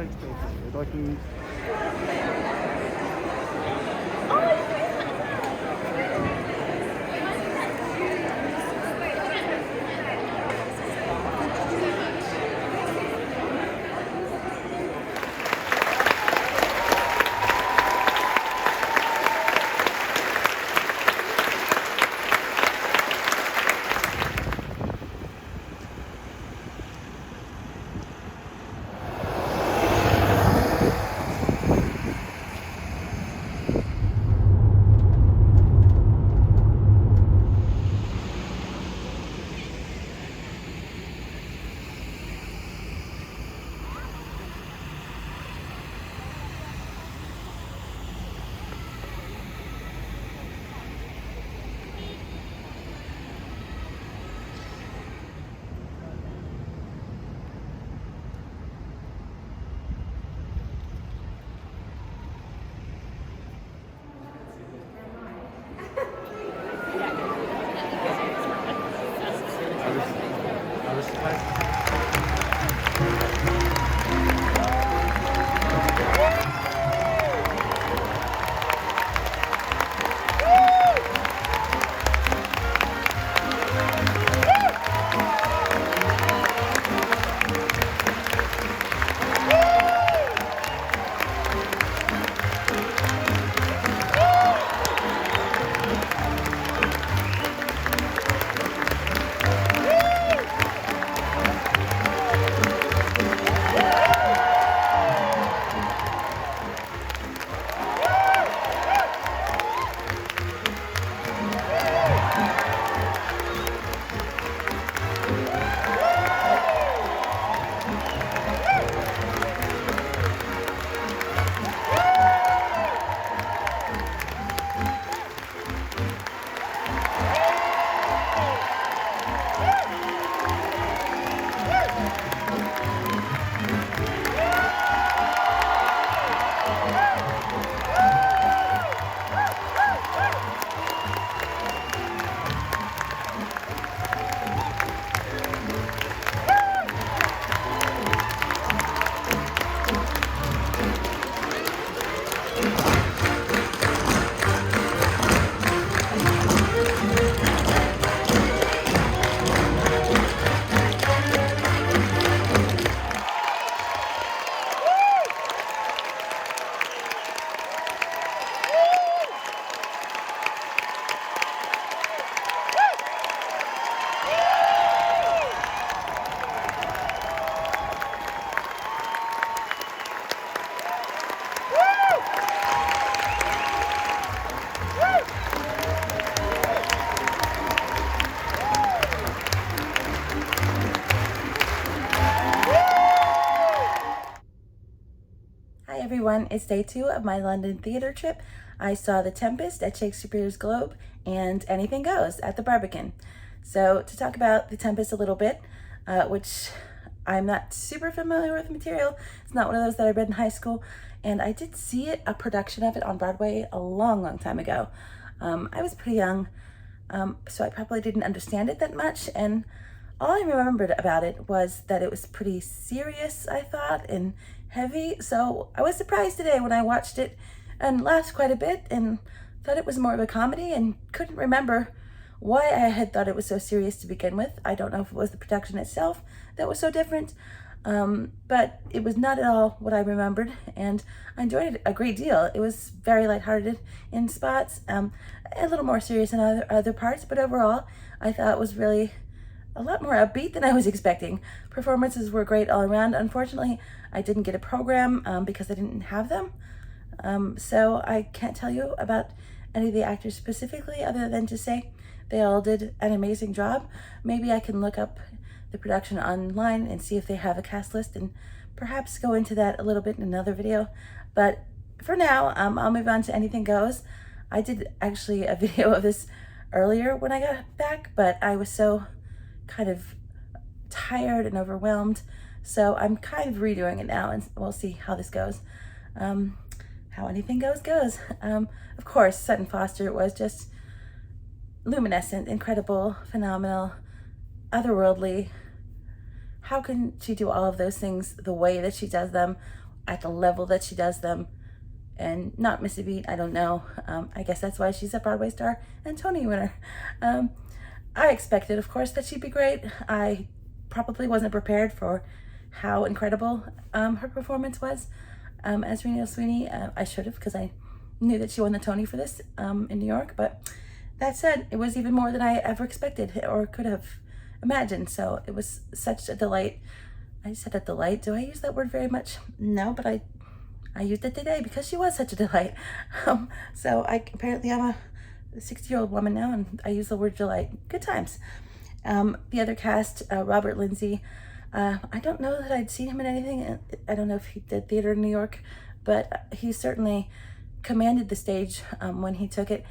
check spaces. Would you like to... I was surprised. Hi everyone, it's day 2 of my London theater trip. I saw The Tempest at Shakespeare's Globe and Anything Goes at the Barbican. So to talk about The Tempest a little bit, which I'm not super familiar with the material, it's not one of those that I read in high school, and I did see a production of it on Broadway a long time ago. I was pretty young, so I probably didn't understand it that much, and all I remembered about it was that it was pretty serious, I thought, and heavy. So I was surprised today when I watched it and laughed quite a bit and thought it was more of a comedy and couldn't remember why I had thought it was so serious to begin with. I don't know if it was the production itself that was so different, but it was not at all what I remembered, and I enjoyed it a great deal. It was very lighthearted in spots, a little more serious in other parts, but overall I thought it was really a lot more upbeat than I was expecting. Performances were great all around. Unfortunately, I didn't get a program because I didn't have them. So I can't tell you about any of the actors specifically other than to say they all did an amazing job. Maybe I can look up the production online and see if they have a cast list and perhaps go into that a little bit in another video. But for now, I'll move on to Anything Goes. I did actually a video of this earlier when I got back, but I was so kind of tired and overwhelmed, so I'm kind of redoing it now, and we'll see how this goes. How Anything Goes goes. Of course, Sutton Foster was just luminescent, incredible, phenomenal, otherworldly. How can she do all of those things the way that she does them? at the level that she does them and not miss a beat. I don't know. I guess that's why she's a Broadway star and Tony winner. I expected, of course, that she'd be great. I probably wasn't prepared for how incredible her performance was as Renee Sweeney. I should have, because I knew that she won the Tony for this in New York. But that said, it was even more than I ever expected or could have imagined. So it was such a delight. I said a delight. Do I use that word very much? No, but I used it today because she was such a delight. So apparently I'm a 60-year-old woman now, and I use the word delight. Good times. The other cast, Robert Lindsay, I don't know that I'd seen him in anything. I don't know if he did theater in New York, but he certainly commanded the stage when he took it.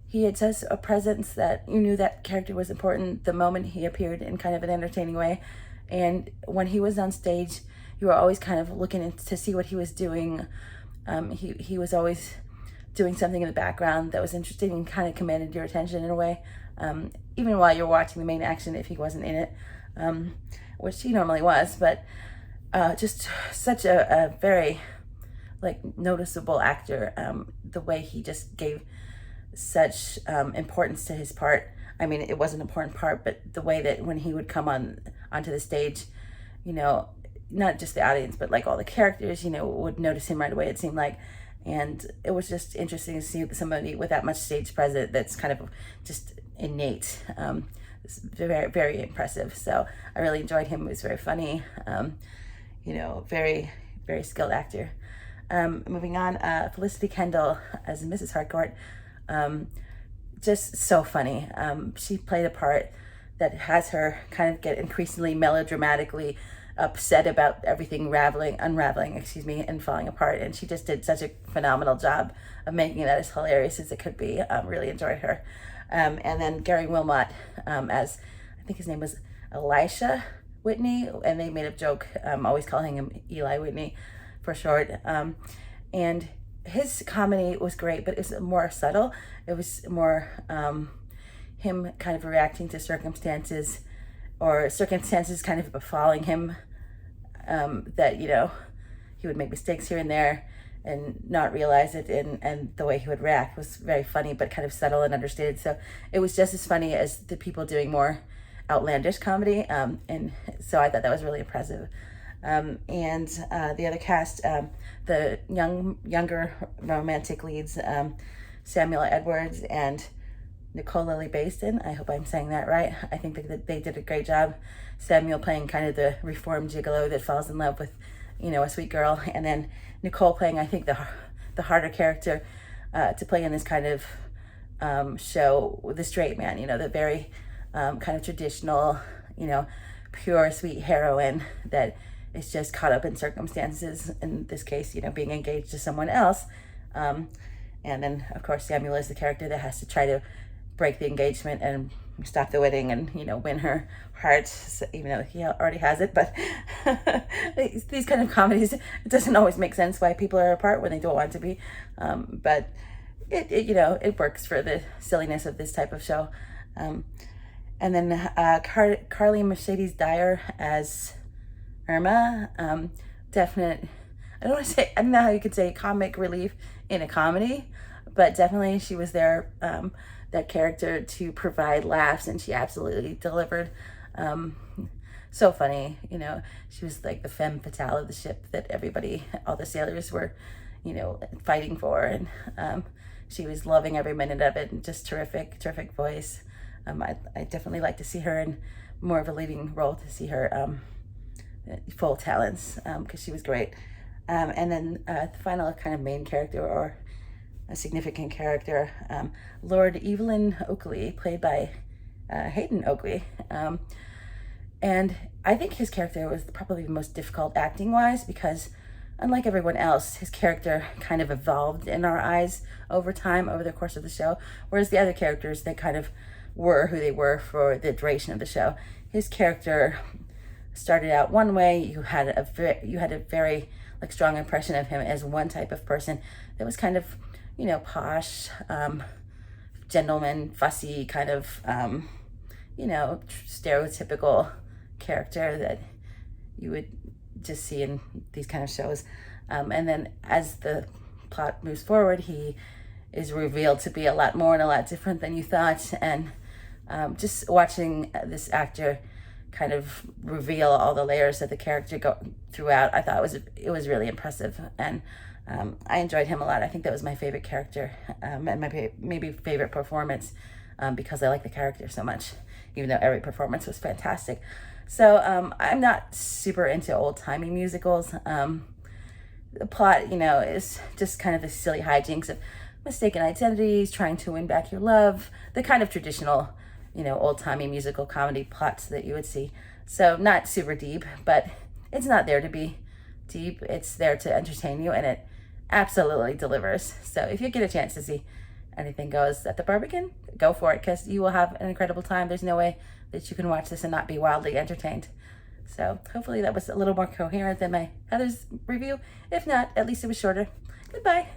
He had such a presence that you knew that character was important the moment he appeared in kind of an entertaining way. And when he was on stage, you were always kind of looking to see what he was doing. He was always doing something in the background that was interesting and kind of commanded your attention in a way, even while you're watching the main action if he wasn't in it, which he normally was. But just such a very noticeable actor. The way he just gave such importance to his part. I mean, it was an important part, but the way that when he would come onto the stage, not just the audience, but all the characters, would notice him right away, it seemed like. And it was just interesting to see somebody with that much stage presence that's kind of just innate. It's very, very impressive. So I really enjoyed him. It was very funny. Very, very skilled actor. Moving on, Felicity Kendall as Mrs. Harcourt. Just so funny. She played a part that has her kind of get increasingly melodramatically upset about everything unraveling, and falling apart. And she just did such a phenomenal job of making that as hilarious as it could be. Really enjoyed her. And then Gary Wilmot as, I think his name was Elisha Whitney, and they made a joke always calling him Eli Whitney for short. And his comedy was great, but it was more subtle. It was more him kind of reacting to circumstances, or circumstances kind of befalling him, that he would make mistakes here and there and not realize it, and the way he would react was very funny but kind of subtle and understated. So it was just as funny as the people doing more outlandish comedy, and so I thought that was really impressive. And the other cast, the younger romantic leads, Samuel Edwards and Nicole-Lily Baston. I hope I'm saying that right. I think that they did a great job. Samuel playing kind of the reformed gigolo that falls in love with, a sweet girl, and then Nicole playing, I think, the harder character to play in this kind of show with the straight man. The very kind of traditional, pure sweet heroine that is just caught up in circumstances. In this case, being engaged to someone else. And then, of course, Samuel is the character that has to try to break the engagement and stop the wedding and, win her heart, even though he already has it. But these kind of comedies, it doesn't always make sense why people are apart when they don't want to be. But it works for the silliness of this type of show. And then Carly Mercedes Dyer as Irma, definite, I don't know how you could say comic relief in a comedy, but definitely she was there, that character to provide laughs, and she absolutely delivered. So funny, she was like the femme fatale of the ship that all the sailors were, fighting for, and she was loving every minute of it, and just terrific voice. I definitely like to see her in more of a leading role, to see her full talents, because she was great. And then the final kind of main character, or a significant character, Lord Evelyn Oakley, played by Hayden Oakley. And I think his character was probably the most difficult acting-wise, because unlike everyone else, his character kind of evolved in our eyes over time, over the course of the show, whereas the other characters, they kind of were who they were for the duration of the show. His character started out one way. You had a very strong impression of him as one type of person that was kind of, posh, gentleman, fussy, kind of, stereotypical character that you would just see in these kind of shows. And then as the plot moves forward, he is revealed to be a lot more and a lot different than you thought. And just watching this actor kind of reveal all the layers of the character go throughout, I thought it was really impressive. And I enjoyed him a lot. I think that was my favorite character, and my maybe favorite performance, because I like the character so much, even though every performance was fantastic. So I'm not super into old-timey musicals. The plot, is just kind of the silly hijinks of mistaken identities, trying to win back your love, the kind of traditional, old-timey musical comedy plots that you would see. So not super deep, but it's not there to be deep. It's there to entertain you, and it absolutely delivers. So if you get a chance to see Anything Goes at the Barbican, go for it, because you will have an incredible time. There's no way that you can watch this and not be wildly entertained. So hopefully that was a little more coherent than my Heather's review. If not, at least it was shorter. Goodbye.